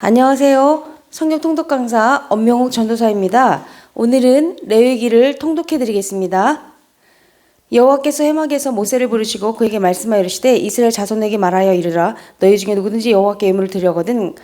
안녕하세요. 성경 통독 강사 엄명옥 전도사입니다. 오늘은 레위기를 통독해 드리겠습니다. 여호와께서 회막에서 모세를 부르시고 그에게 말씀하여 이르시되 이스라엘 자손에게 말하여 이르라. 너희 중에 누구든지 여호와께 예물을 드려거든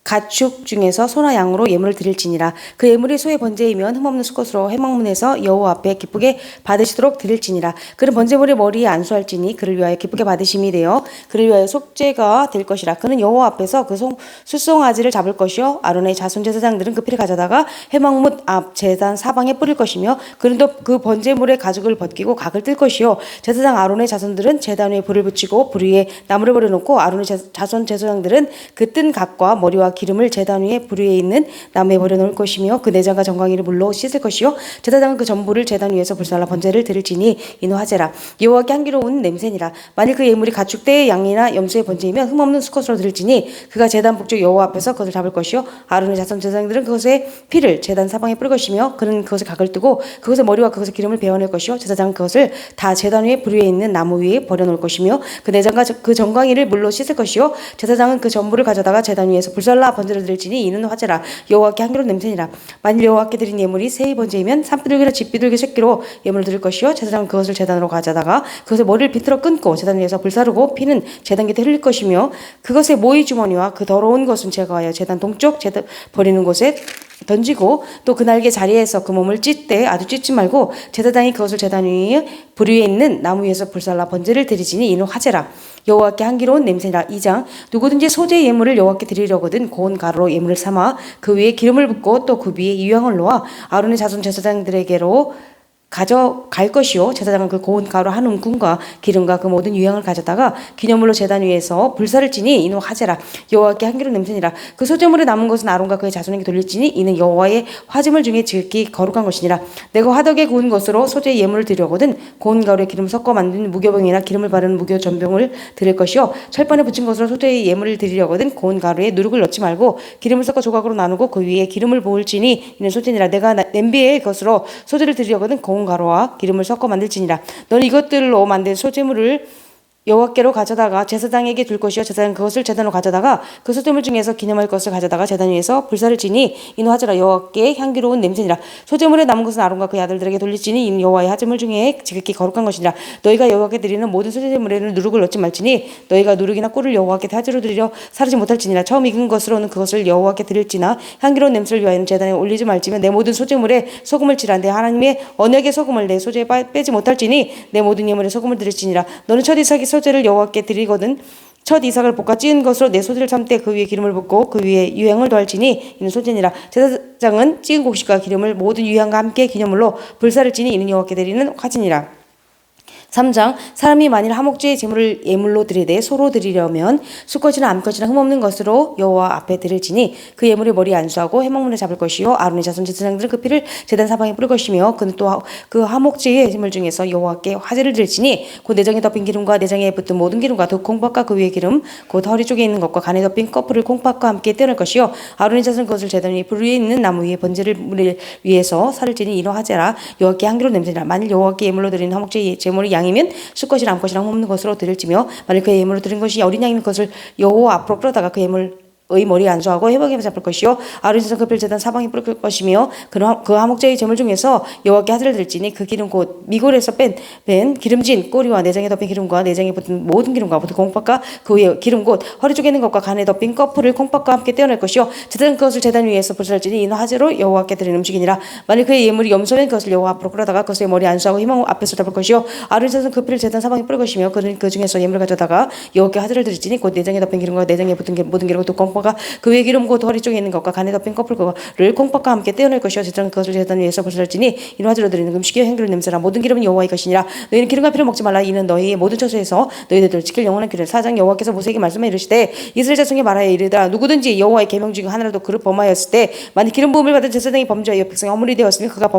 가축 중에서 소나 양으로 예물을 드릴지니라. 그 예물이 소의 번제이면 흠없는 수컷으로 회막문에서 여호와 앞에 기쁘게 받으시도록 드릴지니라. 그는 번제물의 머리에 안수할지니 그를 위하여 기쁘게 받으심이 되어 그를 위하여 속죄가 될 것이라. 그는 여호와 앞에서 그 숫송아지를 잡을 것이요 아론의 자손 제사장들은 그 피를 가져다가 회막문 앞 제단 사방에 뿌릴 것이며 그는 또 그 번제물의 가죽을 벗기고 각을 뜰 것이요 제사장 아론의 자손들은 제단 위에 불을 붙이고 불 위에 나무를 버려놓고 아론의 자손 제사장들은 그 뜬 각과 머리와 기름을 제단 위에 불 위에 있는 나무에 버려놓을 것이며 그 내장과 정강이를 물로 씻을 것이요 제사장은 그 전부를 제단 위에서 불살라 번제를 드릴지니 이는 화제라. 여호와께 향기로운 냄새니라. 만일 그 예물이 가축대의 양이나 염소의 번제이면 흠없는 수컷으로 드릴지니 그가 제단 북쪽 여호와 앞에서 그것을 잡을 것이요 아론의 자손 제사장들은 그것의 피를 제단 사방에 뿌릴 것이며 그는 그것을 각을 뜨고 그것의 머리와 그것의 기름을 베어낼 것이요 제사장은 그것을 다 제단 위에 불 위에 있는 나무 위에 버려놓을 것이며 그 내장과 그 정강이를 물로 씻을 것이요 제사장은 그 전부를 가져다가 제단 위에서 불살라 번제를 드릴지니 이는 화제라. 여호와께 향기로운 냄새니라. 만일 여호와께 드린 예물이 새의 번제이면 산비둘기나 집비둘기 새끼로 예물을 드릴 것이요 제사장은 그것을 제단으로 가져다가 그것의 머리를 비틀어 끊고 제단 위에서 불사르고 피는 제단 곁에 흘릴 것이며 그것의 모이 주머니와 그 더러운 것은 제거하여 제단 동쪽 제단 버리는 곳에 던지고 또 그 날개 자리에서 그 몸을 찢되 아주 찢지 말고 제사장이 그것을 제단 위에 불 위에 있는 나무 위에서 불살라 번제를 드리지니 이는 화제라. 여호와께 향기로운 냄새라. 2장 누구든지 소재 예물을 여호와께 드리려거든 고운 가루로 예물을 삼아 그 위에 기름을 붓고 또 그 위에 유향을 놓아 아론의 자손 제사장들에게로 가져갈 것이요 제사장은 그 고운 가루 한 움큼과 기름과 그 모든 유향을 가져다가 기념물로 제단 위에서 불사를 지니 이는 화제라. 여호와께 향기로운 냄새니라. 그 소제물에 남은 것은 아론과 그의 자손에게 돌릴지니 이는 여호와의 화제물 중에 지극히 거룩한 것이니라. 내가 화덕에 구운 것으로 소제 예물을 드려거든 고운 가루에 기름 섞어 만든 무교병이나 기름을 바르는 무교 전병을 드릴 것이요 철판에 붙인 것으로 소제 예물을 드리려거든 고운 가루에 누룩을 넣지 말고 기름을 섞어 조각으로 나누고 그 위에 기름을 부을지니 이는 소제니라. 내가 냄비에 것으로 소제를 드리려거든 고운 가루와 기름을 섞어 만들지니라. 너는 이것들로 만든 소제물을 여호와께로 가져다가 제사장에게 둘 것이요 제사장은 그것을 제단으로 가져다가 그 소제물 중에서 기념할 것을 가져다가 제단 위에서 불사를 지니 이는 화제라. 여호와께 향기로운 냄새니라. 소제물에 남은 것은 아론과 그의 아들들에게 돌릴지니 이는 여호와의 화제물 중에 지극히 거룩한 것이니라. 너희가 여호와께 드리는 모든 소제물에는 누룩을 넣지 말지니 너희가 누룩이나 꿀을 여호와께 화제로 드리려 사르지 못할지니라. 처음 익은 것으로는 그것을 여호와께 드릴지나 향기로운 냄새를 위하여는 제단에 올리지 말지며 내 모든 소제물에 소금을 치라. 내 하나님의 언약의 소금을 내 소제에 빼지 못할지니 내 모든 예물에 소금을 드릴지니라. 너는 첫 이삭이 소제를 여호와께 드리거든 첫 이삭을 볶아 찌은 것으로 내 소제를 삶때 그 위에 기름을 붓고 그 위에 유향을 더할지니 이는 소제니라. 제사장은 찌은 곡식과 기름을 모든 유향과 함께 기념물로 불사를 지니 이는 여호와께 드리는 화제니라. 3장 사람이 만일 화목제의 제물을 예물로 드리되 소로 드리려면 수컷이나 암컷이나 흠없는 것으로 여호와 앞에 드릴지니 그 예물의 머리에 안수하고 회막문에 잡을 것이요 아론의 자손 제사장들은 그 피를 제단 사방에 뿌릴 것이며 그는 또 그 화목제의 제물 중에서 여호와께 화제를 드릴지니 곧 내장에 덮인 기름과 내장에 붙은 모든 기름과 또 콩팥과 그 위에 기름 곧 허리 쪽에 있는 것과 간에 덮인 커플을 콩팥과 함께 떼어낼 것이요 아론의 자손은 그것을 제단 위에 불 위에 있는 나무 위에 번제를 물을 위에서 살을 지니 이는 화제라. 여호와께 향기로운 냄새라. 만일 여호와께 예물로 드리는 화목제의 제물이 양이면 수컷이나 암컷이나 흠없는 것으로 드릴지며 만일 그의 예물로 드린 것이 어린 양이면 그것을 여호와 앞으로 끌어다가 그 예물의 머리에 안수하고 회막에 잡을 것이요 아론의 자손 그 피를 제단 사방에 뿌릴 것이며 그 화목제의 제물 중에서 여호와께 화제를 드릴지니 그 기름 곧 미골에서 뺀 기름진 꼬리와 내장에 덮인 기름과 내장에 붙은 모든 기름과 붙은 콩팥과 그 위에 기름 곧 허리 쪽에 있는 것과 간에 덮인 커플을 콩팥과 함께 떼어낼 것이요 제사장은 그것을 제단 위에서 불살지니 이는 화제로 여호와께 드리는 음식이니라. 만일 그의 예물이 염소면 그것을 여호와 앞으로 끌어다가 그것의 머리에 안수하고 회막 앞에서 잡을 것이요 아론의 자손은 그 피를 제단 사방에 뿌릴 것이며 그는 그 중에서 예물을 가져다가 여호와께 화제를 드릴지니 곧 내장에 덮인 기름과 내장에 붙은 모든 기름과 또 콩팥과 그 위에 기름 곧 허리 쪽에 있는 것과 간에 덮인 커플을 콩팥과 함께 떼어낼 것이요 제사장은 그것을 제단 위에서 불살지니 이는 화제로 드리는 음식이요 향기로운 냄새라. 모든 기름은 여호와의 것이니라. 너희는 기름과 피를 먹지 말라. 이는 너희의 모든 처소에서 너희들을 지킬 영원한 길을. 4장 여호와께서 모세에게 말씀해 이르시되 이스라엘 자손에게 말하여 이르라. 누구든지 여호와의 계명 중 하나라도 그를 범하였을 때 만일 기름 부음을 받은 제사장이 범죄하여 백성이 허물이 되었으면 그가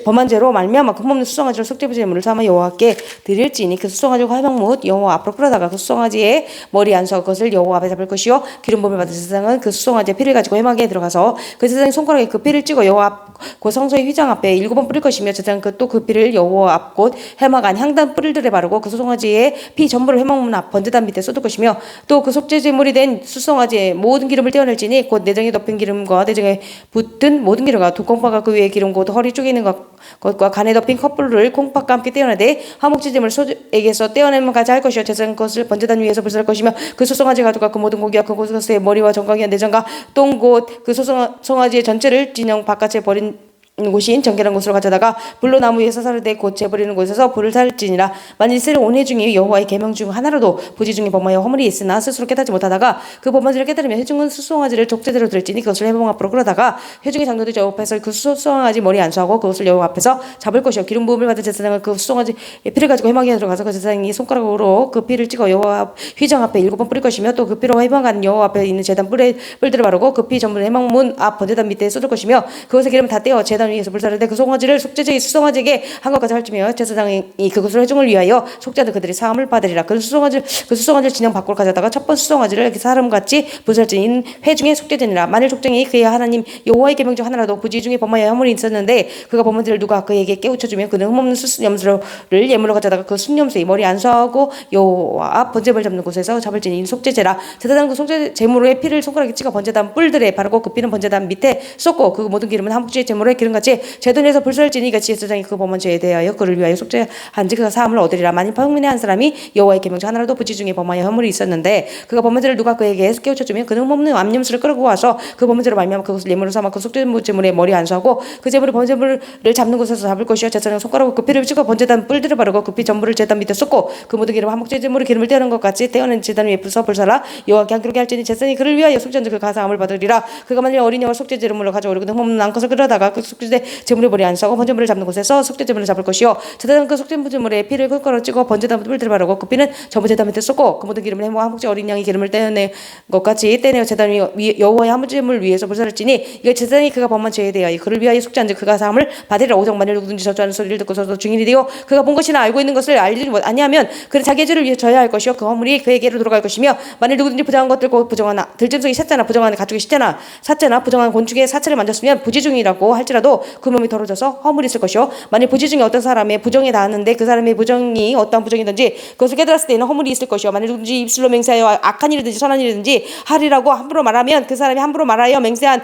범한 죄로 말미암아 흠없는 수송아지로 속죄제물을 삼아 여호와께 드릴지니 그 수송아지를 화목문 여호와 앞으로 끌어다가 그 수송아지의 머리 안수하고 그것을 여호와 앞에 잡을 것이요 기름 부음을 받은 제사장은 그 수송아지의 피를 가지고 회막에 들어가서 그 제사장이 손가락에 그 피를 찍어 여호와 앞 곧 성소의 휘장 앞에 7번 뿌릴 것이며 제사장은 그 피를 여호와 앞 곧 회막 안 향단 뿔들에 바르고 그 수송아지의 피 전부를 회막문 앞 번제단 밑에 쏟을 것이며 또 그 속죄 제물이 된 수송아지의 모든 기름을 떼어낼지니 곧 내장에 덮인 기름과 내장에 붙은 모든 기름과 두 콩팥과 그 위에 기름 곧 허리 쪽에 있는 것과 간에 덮인 컵불을 콩팥과 함께 떼어내되 화목제 제물 소에게서 떼어내면 가지 할 것이요 제사장은 그것을 번제단 위에서 불살할 것이며 그 수송아지 가죽과 그 모든 고기와 그 곳의 머리와 정강이와 내장과 똥 곧 그 수송아지의 전체를 진영 바깥에 버린 곳인 정결한 곳으로 가져다가 불로 나무 위에 사살을 대 곧 재버리는 곳에서 불을 살지니라. 만일 이스라엘 온회 중에 여호와의 계명 중 하나라도 부지 중에 범하여 허물이 있으나 스스로 깨닫지 못하다가 그 범한지를 깨달으며 회중은 수송아지를 족제대로 들을지니 그것을 회봉 앞으로 끌어다가 회중의 장로들 여호와 앞에서 그 수송아지 머리 안수하고 그것을 여호와 앞에서 잡을 것이요 기름 부음을 받은 제사장은 그 수송아지 피를 가지고 회막에 들어가서 그 제사장이 손가락으로 그 피를 찍어 여호와 휘장 앞에 7번 뿌릴 것이며 또 그 피로 회막한 여호와 앞에 있는 제단 뿔들을 바르고 그 피 전부를 회막문 앞 번제단 밑에 쏟을 것이며 그것의 기름을 다 떼어 제단 위에서 불사를 때 그 송아지를 속죄제의 수송아지에게 한 것까지 할지며 제사장이 그것을 회중을 위하여 속죄하는 그들이 사함을 받으리라. 그 수송아지를 진영 밖으로 가져다가 첫 번 수송아지를 사람같이 불살지인 회중의 속죄제니라. 만일 족장이 그의 하나님 여호와의 계명 중 하나라도 부지 중에 범하여 허물이 있었는데 그가 범한 일을 누가 그에게 깨우쳐주면 그는 흠없는 순염소를 예물로 가져다가 그 순염소의 머리 안수하고 여호와 앞 번제물 잡는 곳에서 잡을지니 이 속죄제라. 제사장 그 속죄 제물의 피를 손가락에 찍어 번제단 뿔들에 바르고 그 피는 번제단 밑에 쏟고 그 모든 기름은 한복주의 제물의 기름같이 제돈에서 불살지니 같이 제사장이 그 범한 죄에 대하여 그를 위하여 속죄한지 그가 사함을 얻으리라. 만일 평민의 한 사람이 여호와의 계명 중 하나라도 부지 중에 범하여 허물이 있었는데 그가 범한 죄를 누가 그에게 깨우쳐주면 그는 흠없는 암염소를 끌고 와서 그 범한 죄로 말미암아 그것을 예물로 삼아 그 속죄제물의 머리 안수하고 그 제물의 번제물을 잡는 곳에서 잡을 것이요 제사장은 손가락으로 그 피를 찍어 번제단 뿔들을 바르고 그 피 전부를 제단 밑에 쏟고 그 모든 기름 한목제 제물의 기름을 떼어낸 것 같이 떼어낸 제단 위에 불살라 여호와께 향기롭게 할지니 제사장이 그를 위하여 속죄한 그 가사함을 받으리라. 그가 만일 어린 양을 속죄 제물로 가져오려고 흠없는 암컷을 끌어다가 그 속죄 제물의 머리 안수하고 번제물을 잡는 곳에서 속죄 제물을 잡을 것이요 제사장은 그 속죄 제물의 피를 흙가루 찍어 번제단 뿔들을 바르고 그 피는 전부 제단 밑에 쏟고 그 모든 기름을 해모 한목제 어린 양의 기름을 떼어낸 것 같이 떼내어 제단 위 여호와의 한목제 제물 위에서 불살을지니 이거 제사장이 그가 범한 죄에 대하여 그를 위하여 속죄한즉 그가 사함을 받으리라. 오직 만일 누구든지 저주하는 소리를 듣고서도 증인이 되어 그가 본 것이나 알고 있는 것을 알지 아니하면 그는 자기의 죄를 위해 져야 할 것이요 그 허물이 그에게로 돌아갈 것이며 만일 누구든지 부정한 것들 곧 부정한 들짐승이 셋째나 부정한 가축이 십째나 사째나 부정한 곤충의 사체를 만졌으면 부지중이라고 할지라도 그 몸이 더러져서 허물이 있을 것이요 만일 부지중에 어떤 사람의 부정에 닿았는데 그 사람의 부정이 어떠한 부정이든지 그것을 깨달았을 때에는 허물이 있을 것이요 만일 누구든지 입술로 맹세하여 악한 일이든지 선한 일이든지 하리라고 함부로 말하면 그 사람이 함부로 말하여 맹세한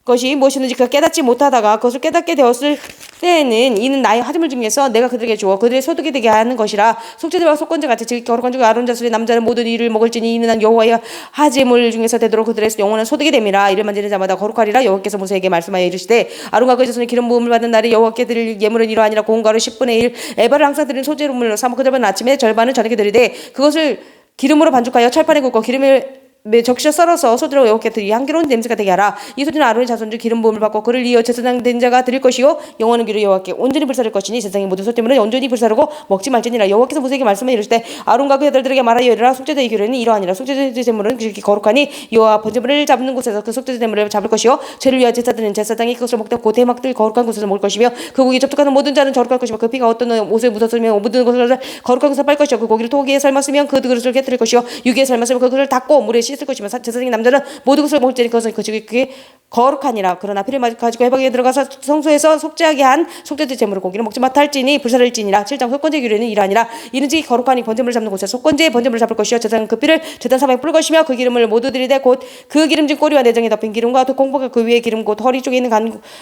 것이 무엇이든지 그가 깨닫지 못하다가 그것을 깨닫게 되었을 때에는 이는 나의 하드물 중에서 내가 그들에게 주어 그들의 소득이 되게 하는 것이라. 속죄제와 속건제 같이 즉 거룩한 중 아론 자손의 남자는 모든 이를 먹을지니 이는 여호와의 하제물 중에서 되도록 그들의 영원한 소득이 됨이라. 이를 만지는 자마다 거룩하리라. 여호와께서 모세에게 말씀하여 이르시되 아론과 그의 자손이 기름 부음을 받는 날에 여호와께 드릴 예물은 이러하니라. 고운 가루 10분의 1 에바를 항상 드리는 소재물로 삼아 그 절반은 아침에 절반은 저녁에 드리되 그것을 기름으로 반죽하여 철판에 굽고 기름을 적셔 썰어서 소들로 여호와께 드리 향기로운 냄새가 되게 하라. 이 소들은 아론의 자손 중 기름 부음을 받고 그를 이어 제사장 된 자가 드릴 것이요 영원한 귀로 여호와께 온전히 불사를 것이니 세상의 모든 소재물은 온전히 불사르고 먹지 말지니라. 여호와께서 모세에게 말씀하여 이르시되 아론과 그 아들들에게 말하여 이르라. 속죄제의 규례는 이러하니라. 속죄제 제물은 그렇게 거룩하니 여호와 번제물을 잡는 곳에서 그 속죄제 제물을 잡을 것이요 죄를 위하여 제사드리는 제사장이 그것을 먹되 그 대막들 거룩한 곳에서 먹을 것이며 그 고기 접촉하는 모든 자는 거룩할 것이며 그 피가 어떤 옷에 묻었으면 묻은 것을 거룩한 곳에서 빨 것이요 그 고기를 토기에 삶았으면 그 그릇을 깨뜨릴 것이요 유기에 삶았으면 그 그릇을 닦고 물에 씻을 것이며 제사장이 남자는 모든 것을 먹을지니 그것은 그게 거룩하니라. 그러나 피를 가지고 회막에 들어가서 성소에서 속죄하게 한 속죄제 제물을 고기를 먹지 못할지니 불사를지니라. 7장 속건제 규례는 이러하니라. 이는지 거룩하니 번제물을 잡는 곳에 속건제의 번제물을 잡을 것이요 제사장은 그 피를 제단 사방에 뿌릴 것이며 그 기름을 모두 들이되 곧 그 기름진 꼬리와 내장에 덮인 기름과 또 콩팥과 그 위에 기름 곧 허리 쪽에 있는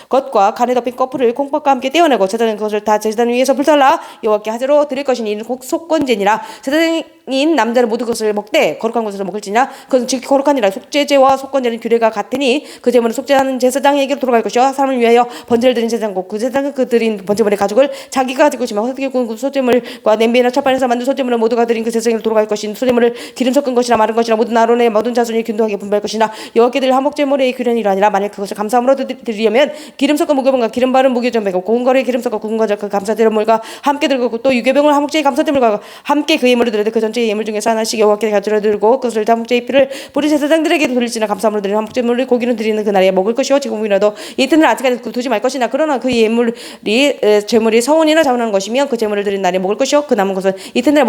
것과 간에 덮인 꺼풀을 콩팥과 함께 떼어내고 제사장은 그것을 다 제단 위에서 불살라 여호와께 하제로 드릴 것이니 이는 속건제니라. 제사장인 남자는 모두 그것을 먹되 거룩한 곳에서 먹을지니라. 그것은 즉 거룩하니라. 속죄제와 속건제는 규례가 같으니 그 제물은 속죄하는 제사장에게로 돌아갈 것이요 사람을 위하여 번제를 드린 제사장고 그 제사장은 그 드린 번제물의 가죽을 자기가 가지고 오시며 헛되게 구운 그 소제물과 냄비나 철판에서 만든 소제물은 모두가 드린 그 제사장에게로 돌아갈 것인 소제물을 기름 섞은 것이나 마른 것이나 모든 아론의 모든 자손이 균등하게 분배할 것이나 여호와께 드릴 한목제물의 규례는 이러하니라. 만일 그것을 감사함으로 드리려면 기름 섞은 무교병과 기름 바른 무교전병과 고운 거리에 기름 섞어 구운 거저 그 감사제물과 함께 들고 또 유교병을 한목제의 감사제물과 함께 그 예물을 드려도 그 전체의 예물 중에서 하나씩 여호와께 가져다 들고 그것을 한목제의 피를 우리 제사장들에게 돌릴지나 감사함으로 드리는 한목제물을 고기는 드리는 그날에 먹을 것이요 지금이라도 이튿날 아직까지 두지 말 것이나 그러나 그 예물이 제물이 성혼이나 자원하는 것이면 그 제물을 드린 날에 먹을 것이요 그 남은 것은 이튿날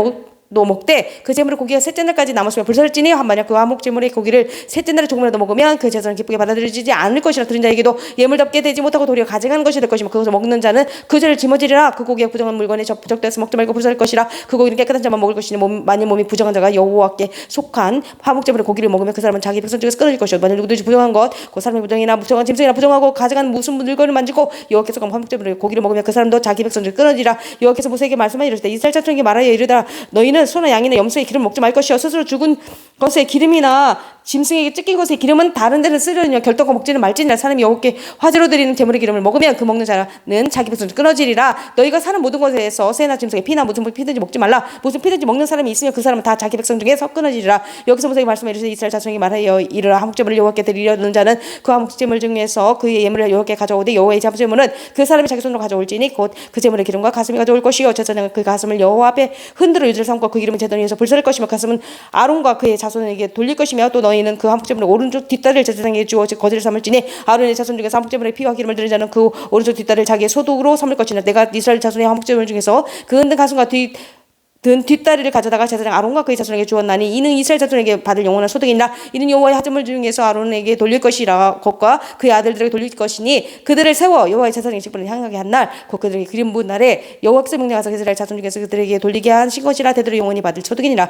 너 먹되 그 제물의 고기가 셋째 날까지 남았으면 불사를 지니 만약 그 화목 제물의 고기를 셋째 날에 조금이라도 먹으면 그 제사는 기쁘게 받아들여지지 않을 것이라. 들은 자에게도 예물답게 되지 못하고 도리어 가증하는 것이 될 것이며 그것을 먹는 자는 그 죄를 짊어지리라. 그 고기가 부정한 물건에 부적되어서 먹지 말고 불사를 것이라. 그 고기는 깨끗한 자만 먹을 것이니 만일 몸이 부정한 자가 여호와께 속한 화목 제물의 고기를 먹으면 그 사람은 자기 백성 중에서 끊어질 것이요 만일 누구든지 부정한 것 그 사람의 부정이나 부정한 짐승이나 부정하고 가증한 무슨 물건을 만지고 여호와께 속한 화목 제물의 고기를 먹으면 그 사람도 자기 백성 중에 끊어지라. 여호와께서 모세에게 말씀하여 이르시되 이스라엘 자손에게 말하여 이르다 너희는 소나 양이나 염소의 기름 먹지 말 것이요 스스로 죽은 것의 기름이나 짐승에게 찢긴 것의 기름은 다른 데는 쓰려니와 결단코 먹지는 말지니라. 사람이 여호와께 화제로 드리는 제물의 기름을 먹으면 그 먹는 자는 자기 백성 중 끊어지리라. 너희가 사는 모든 것에서 새나 짐승의 피나 무슨 피든지 먹지 말라. 무슨 피든지 먹는 사람이 있으면 그 사람은 다 자기 백성 중에서 끊어지리라. 여기서 모세에게 말씀해 이르시되 이스라엘 자손에게 말하여 이르라. 화목제물을 여호와께 드리려는 자는 그 화목제물 중에서 그의 예물을 여호와께 가져오되 여호와의 화목제물은 그 사람이 자기 손으로 가져올지니 곧 그 제물의 기름과 가슴이 가져올 것이요 제사장은 그 가슴을 여호와 앞에 흔들어 유지를 삼고 그 기름을 제단 위에서 불사를 것이며 가슴은 아론과 그의 자손에게 돌릴 것이며 또 너희는 그 화목제물의 오른쪽 뒷다리를 제사장에게 주어 거제를 삼을지니 아론의 자손 중에서 화목제물의 피와 기름을 드리는 자는 그 오른쪽 뒷다리를 자기의 소득으로 삼을 것이나 내가 이스라엘 자손의 화목제물 중에서 그 흔든 가슴과 든 뒷다리를 가져다가 제사장 아론과 그의 자손에게 주었나니 이는 이스라엘 자손에게 받을 영원한 소득이니라. 이는 여호와의 하점을 중에서 아론에게 돌릴 것이라. 것과 그의 아들들에게 돌릴 것이니 그들을 세워 여호와의 제사장의 직분을 향하게 한 날 곧 그들에게 기름 부은 날에 여호와께서 명령하사 이스라엘 자손 중에서 그들에게 돌리게 하신 것이라. 대대로 영원히 받을 소득이니라.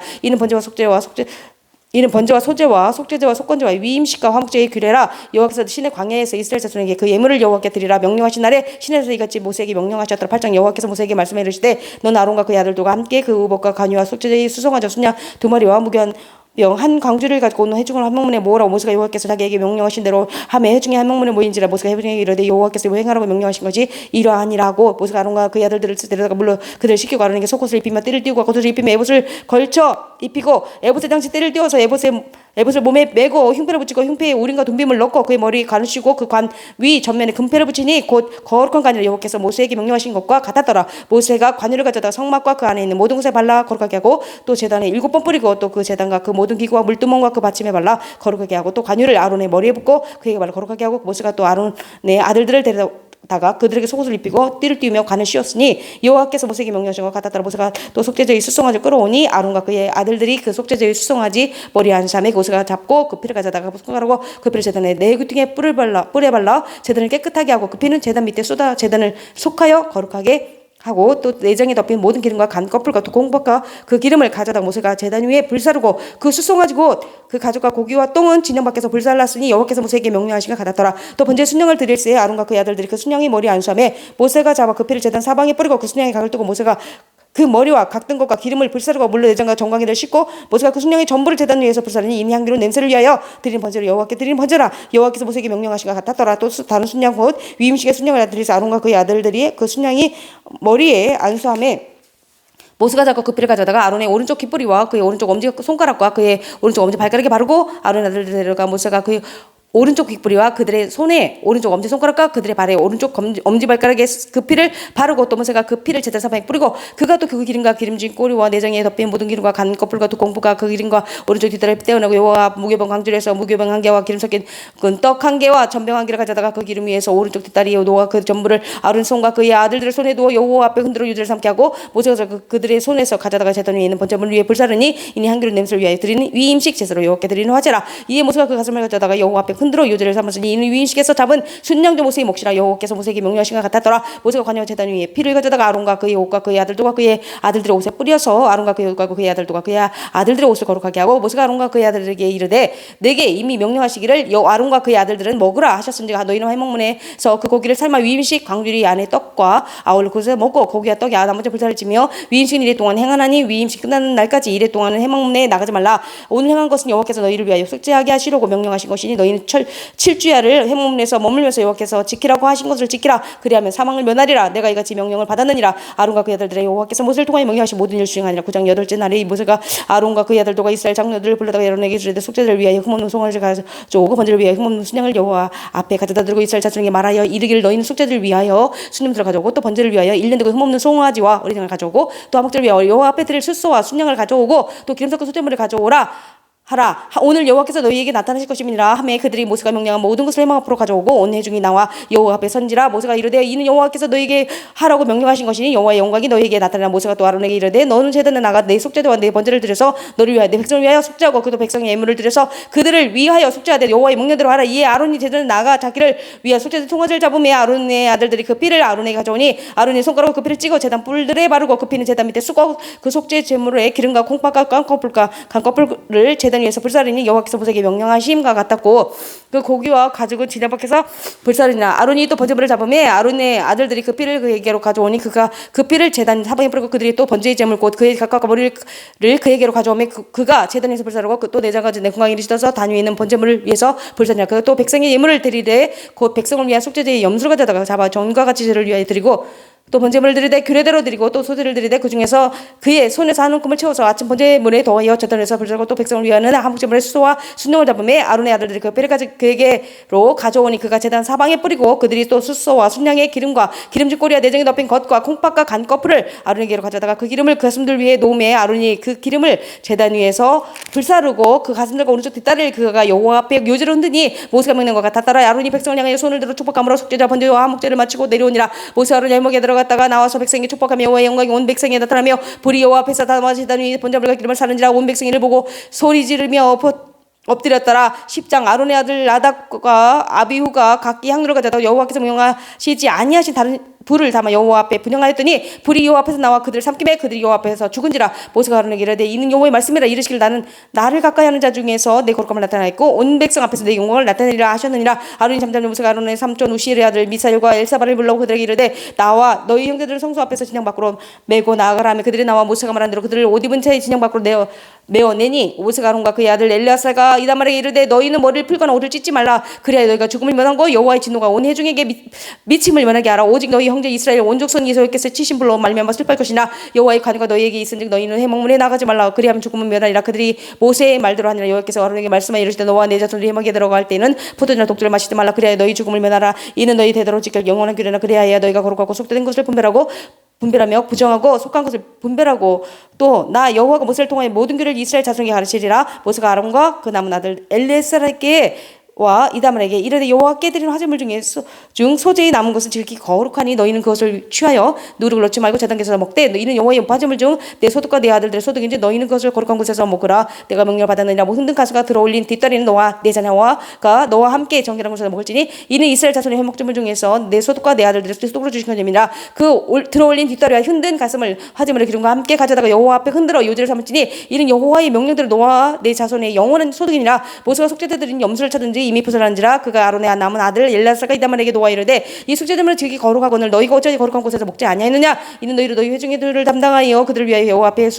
이는 번제와 소제와 속죄제와 속건제와 위임식과 화목제의 규례라. 여호와께서 신의 광야에서 이스라엘 자손에게 그 예물을 여호와께 드리라 명령하신 날에 신에서 이같이 모세에게 명령하셨더라. 8장 여호와께서 모세에게 말씀해 이르시되 너는 아론과 그의 아들들과 함께 그 의복과 간유와 속죄제의 수송아지 순양 2마리와 무견 병 한 광주를 가지고 온 회중을 한 명문에 모으라고 모세가 여호와께서 자기에게 명령하신 대로 하매 회중이 한 명문에 모인지라. 모세가 회중에게 이르되 여호와께서 행하라고 명령하신 것이 이러하니라고. 모세가 아론과 그의 아들들을 데려다가 물러 그들을 시키고 아론에게 속옷을 입히며 띠를 띄우고 겉옷을 입히며 에봇을 걸쳐 입히고 에봇의 당시 띠를 띄워서 에봇을 몸에 메고 흉패를 붙이고 흉패에 우림과 돈빔을 넣고 그의 머리에 가르시고 그 관 위 전면에 금패를 붙이니 곧 거룩한 관이라. 여호와께서 모세에게 명령하신 것과 같았더라. 모세가 관유를 가져다가 성막과 그 안에 있는 모든 곳에 발라 거룩하게 하고 또 제단에 7번 뿌리고 또 그 제단과 그 모든 기구와 물두멍과 그 받침에 발라 거룩하게 하고 또 관유를 아론의 머리에 붓고 그에게 발라 거룩하게 하고 모세가 또 아론의 아들들을 데려다가 그들에게 속옷을 입히고 띠를 띄우며 관을 씌웠으니 여호와께서 모세에게 명령하신 것 같았더라. 모세가 또 속죄제의 수송아지를 끌어오니 아론과 그의 아들들이 그 속죄제의 수송아지 머리 안삼에 모세가 잡고 그 피를 가져다가 손가락으로 그 피를 제단에 네 귀퉁이에 뿔에 발라 제단을 깨끗하게 하고 그 피는 제단 밑에 쏟아 제단을 속하여 거룩하게 하고 또 내장에 덮인 모든 기름과 간 껍질과 또 공복과 그 기름을 가져다 모세가 제단 위에 불사르고 그 수송아지 곧 그 가죽과 고기와 똥은 진영 밖에서 불살랐으니 여호와께서 모세에게 명령하신 것 같았더라. 또 번제 순양을 드릴 새에 아론과 그의 아들들이 그 순양의 머리 안수함에 모세가 잡아 그 피를 제단 사방에 뿌리고 그 순양의 각을 뜨고 모세가 그 머리와 각든 것과 기름을 불사르고 물로 내장과 정강이를 씻고 모세가 그 순양의 전부를 제단 위에서 불사르니 이 향기로 냄새를 위하여 드린 번제를 여호와께 드린 번제라. 여호와께서 모세에게 명령하신 것 같았더라. 또 다른 순양 곧 위임식의 순양을 드리사 아론과 그의 아들들이 그 순양이 머리에 안수함에 모세가 잡고 그 피를 가져다가 아론의 오른쪽 귓뿌리와 그의 오른쪽 엄지 손가락과 그의 오른쪽 엄지 발가락에 바르고 아론의 아들들 데려가 모세가 그 오른쪽 귓뿌리와 그들의 손에 오른쪽 엄지손가락과 그들의 발에 오른쪽 엄지발가락에 그 피를 바르고 또 모세가 그 피를 제단 사방에 뿌리고 그가 또 그 기름과 기름진 꼬리와 내장에 덮인 모든 기름과 간 껍질과 또 공부가 그 기름과 오른쪽 뒷다리를 떼어내고 여호와 무교병 강줄에서 무교병 한 개와 기름 섞인 떡 한 개와 전병 한 개를 가져다가 그 기름 위에서 오른쪽 뒷다리에 놓아 그 전부를 아론 손과 그의 아들들의 손에 두어 여호와 앞에 흔들어 유지를 삼게 하고 모세가 그들의 손에서 가져다가 제단 위에 있는 번제물 위에 불사르니 이니 향기로운 냄새를 위하여 드리는 위임식 제사로 여호와께 드리는 화제라. 이에 모세가 그 가슴을 가져다가 여호와 앞에 흔들어 유죄를 삼았으니 이는 위임식에서 잡은 순양조 모세의 몫이라. 여호와께서 모세에게 명령하신 것 같았더라. 모세가 관여와 제단 위에 피를 가져다가 아론과 그의 옷과 그의 아들들과 그의 아들들의 옷에 뿌려서 아론과 그의 옷과 그의 아들들과 그의 아들들의 옷을 거룩하게 하고 모세가 아론과 그의 아들들에게 이르되 내게 이미 명령하시기를 아론과 그의 아들들은 먹으라 하셨은지가 너희는 회목문에서 그 고기를 삶아 위임식 광주리 안에 떡과 아울러 그것을 먹고 고기와 떡이 나머지 불살을 지며 위임식은 이래 동안 행하나니 위임식 끝나는 날까지 이래 동안은 회목문에 나가지 말라. 오늘 행한 것은 여호와께서 너희를 위하여 속죄하게 하시려고 명령하신 것이니 너희는 7주야를 회목문에서 머물면서 여호와께서 지키라고 하신 것을 지키라. 그리하면 사망을 면하리라. 내가 이같이 명령을 받았느니라. 아론과 그의 아들들의 여호와께서 모세를 통하여 명령하신 모든 일 수행하니라. 9장 8째 날에 모세가 아론과 그의 아들들과 이스라엘 장로들을 불러다가 아론에게 이르되 속죄를 위하여 흠없는 송아지를 가져오고 번제를 위하여 흠없는 순양을 여호와 앞에 가져다 들고 이스라엘 자손에게 말하여 이르기를 너희는 속죄를 위하여 순임들을 가져오고 또 번제를 위하여 1년 되고 흠없는 송아지와 어린양을 가져오고 또 화목제를 위하여 여호와 앞에 드릴 숫소와 순양을 가져오고 또 기름 섞은 소제물을 가져오라 하라. 오늘 여호와께서 너희에게 나타나실 것임이니라 하매 그들이 모세가 명령한 모든 것을 회막 앞으로 가져오고 온 회중이 나와 여호와 앞에 선지라. 모세가 이르되 이는 여호와께서 너희에게 하라고 명령하신 것이니 여호와의 영광이 너희에게 나타나. 모세가 또 아론에게 이르되 너는 제단에 나가 내 속죄제와 내 번제를 드려서 너를 위하여 내 백성을 위하여 속죄하고 그도 백성의 예물을 드려서 그들을 위하여 속죄하되 여호와의 명령대로 하라. 이에 아론이 제단에 나가 자기를 위하여 속죄제 송아지를 잡으며 아론의 아들들이 그 피를 아론에게 가져오니 아론이 손가락으로 그 피를 찍어 제단 뿔들에 바르고 그 피는 제단 밑에 쑤고 그 속죄 제물에 기름과 콩팥과 간꺼풀을 제단 위에서 불사르니 여호와께서 모세에게 명령하심과 같았고 그 고기와 가죽은 진영 밖에서 불사르니라. 아론이 또 번제물을 잡으며 아론의 아들들이 그 피를 그에게로 가져오니 그가 그 피를 제단 사방에 뿌리고 그들이 또 번제의 제물 곧 그의 각각 머리를 그에게로 가져오며 그가 제단에서 불사르고 또 내장가지 내 건강이를 씻어서 단 위에 있는 번제물을 위해서 불사르니라. 그가 또 백성의 예물을 드리되 곧 백성을 위한 속죄제의 염소를 가져다가 잡아 전과 같이 제를 위하여 드리고 또 번제물을 드리되 규례대로 드리고 또 소제를 드리되 그 중에서 그의 손에서 한 움큼을 채워서 아침 번제물에 더하여 제단에서 불사르고 또 백성을 위하는 한목제물의 수소와 순종을 잡으며 아론의 아들들이 그 뼈를 그에게로 가져오니 그가 제단 사방에 뿌리고 그들이 또 수소와 순양의 기름과 기름진 꼬리와 내장에 덮인 겉과 콩팥과 간꺼풀을 아론에게로 가져다가 그 기름을 그 가슴들 위에 놓으며 아론이 그 기름을 제단 위에서 불사르고 그 가슴들과 오른쪽 뒷다리를 그가 여호와 앞에 요제로 흔드니 모세가 명령한 것 같았더라. 아론이 백성을 향하여 손을 들어 축복함으로 속죄자 번제와 한목제를 마치고 내려오니라. 모세 아론이 열목에 들어갔다가 나와서 백성에게 축복하며 여호와의 영광이 온 백성에 나타나며 불이 여호와 앞에서 다마 제단 위에 번제물과 기름을 사른지라. 온 백성이 이를 보고 소리 지르며 엎드렸더라. 10장 아론의 아들 나답과 아비후가 각기 향로를 가져다 여호와께서 명령하시지 아니하신 다른 불을 담아 여호와 앞에 분향하였더니 불이 여호와 앞에서 나와 그들을 삼키매 그들이 여호와 앞에서 죽은지라. 모세가 아론에게 이르되 이는 여호와의 말씀이라. 이르시길 나는 나를 가까이 하는 자 중에서 내 거룩함을 나타내고 온 백성 앞에서 내 영광을 나타내리라 하셨느니라. 아론이 잠잠히 모세가 아론의 삼촌 우시엘의 아들 미사엘과 엘사바를 불러 그들에게 이르되 나와 너희 형제들을 성소 앞에서 진영 밖으로 메고 나아가라 하며 그들이 나와 모세가 말한 대로 그들을 옷 입은 채 진영 밖으로 메어내니 모세가 아론과 그의 아들 엘리아사가 이다말에게 이르되 너희는 머리를 풀거나 옷을 찢지 말라. 그래야 너희가 죽음을 면하고 여호와의 진노가 온 회중에게 미침을 면하게 하라. 오직 너희 형제 이스라엘 온 족속이 여호와께서 치신 불로 말미암아 슬퍼할 것이나 여호와의 관유가 너희에게 있은즉 너희는 해먹문에 나가지 말라. 그리하면 죽음은 면하리라. 그들이 모세의 말대로 하니라. 여호와께서 아론에게 말씀하여 이르시되 너와 내 자손들이 해먹에 들어갈 때는 포도주나 독주를 마시지 말라. 그리하여 너희 죽음을 면하라. 이는 너희 대대로 지킬 영원한 규례나. 그리하여 너희가 거룩하고 속되는 것을 분별하며 부정하고 속한 것을 분별하고 또 나 여호와가 모세를 통하여 모든 규례를 이스라엘 자손에게 가르치리라. 모세가 아론과 그 남은 아들 엘리에셀에게 와 이다말에게 이르되 여호와께 드리는 화제물 중 소재에 남은 것은 지극히 거룩하니 너희는 그것을 취하여 누룩을 넣지 말고 제단에서 먹되 이는 여호와의 화제물 중 내 소득과 내 아들들의 소득인지 너희는 그것을 거룩한 곳에서 먹으라. 내가 명령을 받았느니라. 흔든 가스가 들어올린 뒷다리는 너와 내 자녀가 너와 함께 정결한 곳에서 먹을지니 이는 이스라엘 자손의 회목제물 중에서 내 소득과 내 아들들의 소득으로 주신 것임이라. 그 들어올린 뒷다리와 흔든 가슴을 화제물의 기름과 함께 가져다가 여호와 앞에 흔들어 요제를 삼을지니 이는 여호와의 명령대로 너와 내 자손의 영원한 소득이니라. 모세가 속죄제 드린 염소를 찾은지 이미 부설한지라. 그가 아론의 남은 아들 엘리아사가 이다말에게 노아 이르되 이 속죄제물은 지극히 거룩하거늘 너희가 어찌 거룩한 곳에서 먹지 아니하였느냐. 이는 너희를 너희 회중들을 담당하여 그들을 위하여 여호와 앞에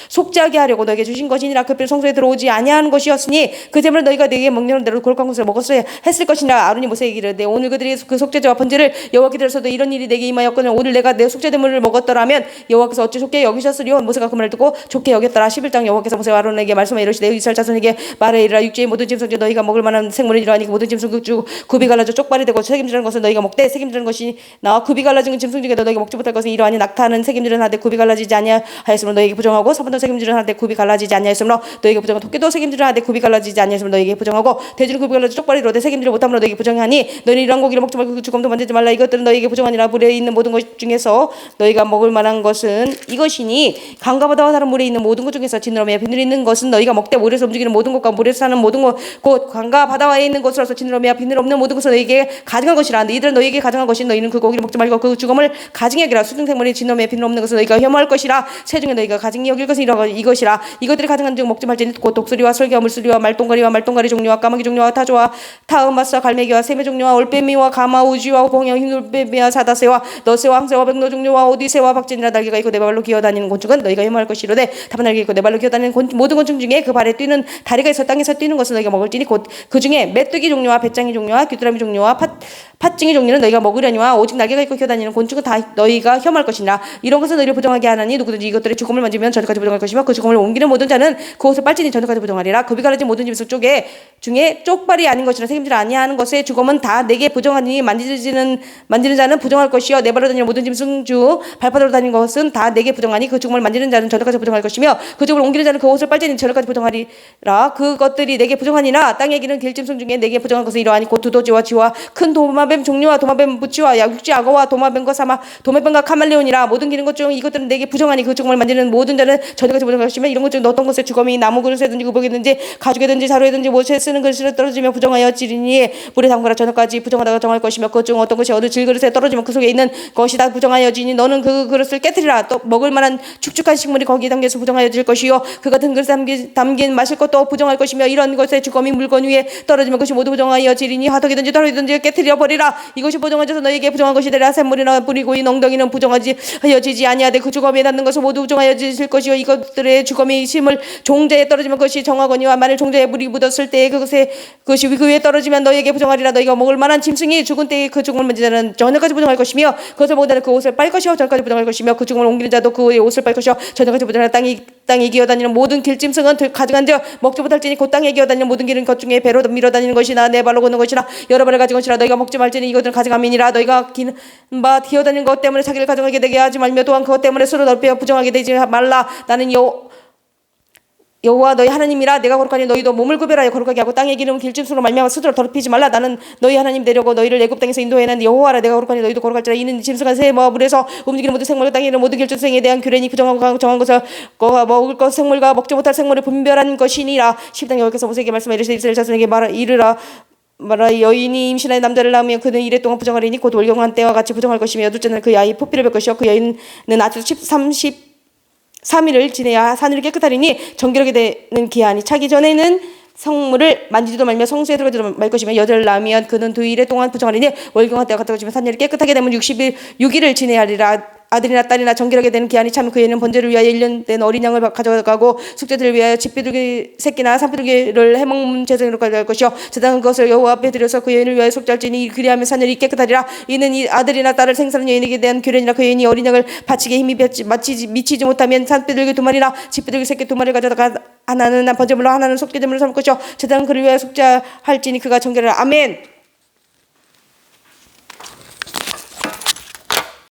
속죄하게 하려고 너에게 주신 것이니라. 그들 성소에 들어오지 아니하는 것이었으니 그 제물을 너희가 내게 명령한 대로 거룩한 곳에서 먹었어야 했을 것이니라. 아론이 모세에게 이르되 오늘 그들이 그 속죄제와 번제를 여호와께 드려서도 이런 일이 내게 임하였거늘 오늘 내가 내 속죄제물을 먹었더라면 여호와께서 어찌 좋게 여기셨으리요. 모세가 그 말을 듣고 좋게 여겼더라. 11장 여호와께서 모세와 아론에게 말씀하여 이르시되 이스라엘 자손에게 말하여 이르라. 육지의 모든 짐승 중 너희가 먹을 만한 생물은 이러하니 그 모든 짐승 중 굽이 갈라져 쪽발이 되고 책임지는 것은 너희가 먹되 책임지는 것이 나와 굽이 갈라진 짐승 중에도 너희가 먹지 못할 것은 이러하니 낙타는 책임지는 하되 굽이 갈라지지 아니하였으므로 너희에게 부정하고 사슴도 책임지는 하되 굽이 갈라지지 아니하였으므로 너희에게 부정하고 토끼도 책임지는 하되 굽이 갈라지지 아니하였으므로 너희에게 부정하고 돼지는 굽이 갈라져 쪽발이 되되 책임지지 못함으로 너희에게 부정하니 너희는 이러한 고기를 먹지 말고 그 죽음도 만지지 말라. 이것들은 너희에게 부정하니라. 물에 있는 모든 것 중에서 너희가 먹을 만한 것은 이것이니 강과 바다와 다른 물에 있는 모든 것 중에서 지느러미와 비늘이 있는 것은 너희가 먹되 물에서 움직이는 모든 것과 물에서 사는 모든 것 곧 강과 바다와에 있는 것으로서 지느러미와 비늘 없는 모든 것은 너희에게 가증한 것이라. 이들은 너희에게 가증한 것이 너희는 그 고기를 먹지 말고 그 죽음을 가증히 여기라. 수중생물이 지느러미와 비늘 없는 것은 너희가 혐오할 것이라. 새중에 너희가 가증히 여길 것은 이것이라. 이것들이 가증한 즉 먹지 말지니 곧 독수리와 설개와 물수리와 말똥가리 종류와 까마귀 종류와 타조와 타음마스와 갈매기와 새매 종류와 올빼미와 가마 우쥐와 봉양 흰돌빼미와 사다새와 너새와 항새와 백로 종류와 오디새와 박진이라. 날개가 있고 네 발로 기어다니는 곤충은 너희가 혐오할 것이로되 다만 날개 있고 네 발로 기어다니는 모든 곤충 중에 그 발에 뛰는 다리가 있어 땅에서 뛰는 것은 너희가 먹을지니 곧 그 중에 메뚜기 종류와 배짱이 종류와 귀뚜라미 종류와 팥증이 종류는 너희가 먹으려니와 오직 날개가 있고 기어다니는 곤충은 다 너희가 혐오할 것이니라. 이런 것은 너희를 부정하게 하나니 누구든지 이것들의 죽음을 만지면 저녁까지 부정할 것이며 그 죽음을 옮기는 모든 자는 그것을 빨지니 저녁까지 부정하리라. 겁이 가라진 모든 짐승 중에 쪽발이 아닌 것이나 책임질 아니하는 것의 죽음은 다 내게 부정하니 만지는 자는 부정할 것이요 내 발로 다니는 모든 짐승 중 발바닥으로 다니는 것은 다 내게 부정하니 그 죽음을 만지는 자는 저녁까지 부정할 것이며 그 죽음을 옮기는 자는 그것을 빨지니 저녁까지 부정하리라. 그것들이 내게 부정하니라. 땅에 기는 길짐승 중에 내게 부정한 것은 이러하니 곧 두더지와 쥐와 큰 도마뱀 종류와 도마뱀 부치와 육지 악어와 도마뱀과 도마뱀과 카멜레온이라. 모든 기는 것 중 이것들은 내게 부정하니 그 죽음을 만지는 모든 자는 저녁까지 부정할 것이며 이런 것 중 어떤 것에 주검이 나무 그릇에든지 구벅이든지 가죽에든지 자루에든지 못에 쓰는 그릇에 떨어지며 부정하여지리니 물에 담그라. 저녁까지 부정하다가 정할 것이며 그것 중 어떤 것이 어느 질그릇에 떨어지면 그 속에 있는 것이 다 부정하여지니 너는 그 그릇을 깨뜨리라. 또 먹을 만한 축축한 식물이 거기에 담겨서 부정하여질 것이요 그 같은 그릇에 담긴 마실 것도 부정할 것이며 이런 것에 주검이 물건 위에 떨어지면 그것이 모두 부정하여지리니 화덕이든지 떨어지든지 깨뜨려 버리라. 이것이 부정하여서 너에게 부정한 것이 되리라. 샘물이나 뿌리고 이 엉덩이는 부정하여지지 아니하되 그 주검에 닿는 것은 모두 부정하여질 것이요 이것들의 주검이 심을 종자에 떨어지면 그것이 정하거니와 만일 종자에 물이 묻었을 때에 그것이 그 위에 떨어지면 너에게 부정하리라. 너희가 먹을 만한 짐승이 죽은 때에 그 죽음을 만지는 자는 저녁까지 부정할 것이며 그것을 먹은 자는 그 옷을 빨 것이요 저녁까지 부정할 것이며 그 죽음을 옮기는 자도 그의 옷을 빨 것이요 저녁까지 부정하리라. 땅에 기어다니는 모든 길짐승은 가져간즉 먹지 못할지니 곧 땅에 기어다니는 모든 기는 것 중에 배로 밀어다니는 것이나 내 발로 걷는 것이나 여러 발을 가진 것이라. 너희가 먹지 말지니 이것들은 가져감이니라. 너희가 기어다니는 것 때문에 자기를 가져가게 되게 하지 말며 또한 그것 때문에 서로 넓혀 부정하게 되지 말라. 나는 여호와 너희 하나님이라. 내가 거룩하니 너희도 몸을 구별하여 거룩하게 하고 땅에 기름 길짐승으로 말미암아 스스로 더럽히지 말라. 나는 너희 하나님 되려고 너희를 애굽 땅에서 인도해낸 여호와라. 내가 거룩하니 너희도 거룩할지라. 이는 짐승한 새 물에서 움직이는 모든 생물과 땅에 있는 모든 길짐승에 대한 규례니 부정하고 정한 것을 먹을 것 생물과 먹지 못할 생물을 분별한 것이니라. 10장 여호와께서 모세에게 말씀하여 이르시되 이스라엘 자손에게 이르라. 여인이 임신하여 남자를 낳으면 그는 이래 동안 부정하리니 곧 월경한 때와 같이 부정할 것이며 둘째 날 그 아이 포피를 뵐 것이요 그 여인은 아주 33일을 지내야 사늘이 깨끗하리니 정결하게 되는 기한이 차기 전에는 성물을 만지지도 말며 성소에 들어가지도 말 것이며 여자를 낳으면 그는 2일 동안 부정하리니 월경한 때와 같은 것이며 사늘이 깨끗하게 되면 6일을 지내야 하리라. 아들이나 딸이나 정결하게 되는 기한이 차면 그 애는 번제를 위하여 1년 된 어린 양을 가져가고 숙제들을 위하여 집비둘기 새끼나 산비둘기를 해먹는 제사로 가져갈 것이요 제단은 그것을 여호와 앞에 드려서 그 여인을 위하여 속죄할지니 그리하면 사늘이 깨끗하리라. 이는 이 아들이나 딸을 생산한 여인에게 대한 규례니라. 그 여인이 어린 양을 바치게 힘이 미치지 못하면 산비둘기 2마리나 집비둘기 새끼 2마리를 가져다가 하나는 번제물로 하나는 속죄제물로 삼을 것이요 제단은 그를 위하여 속죄할지니 그가 정결하라. 아멘.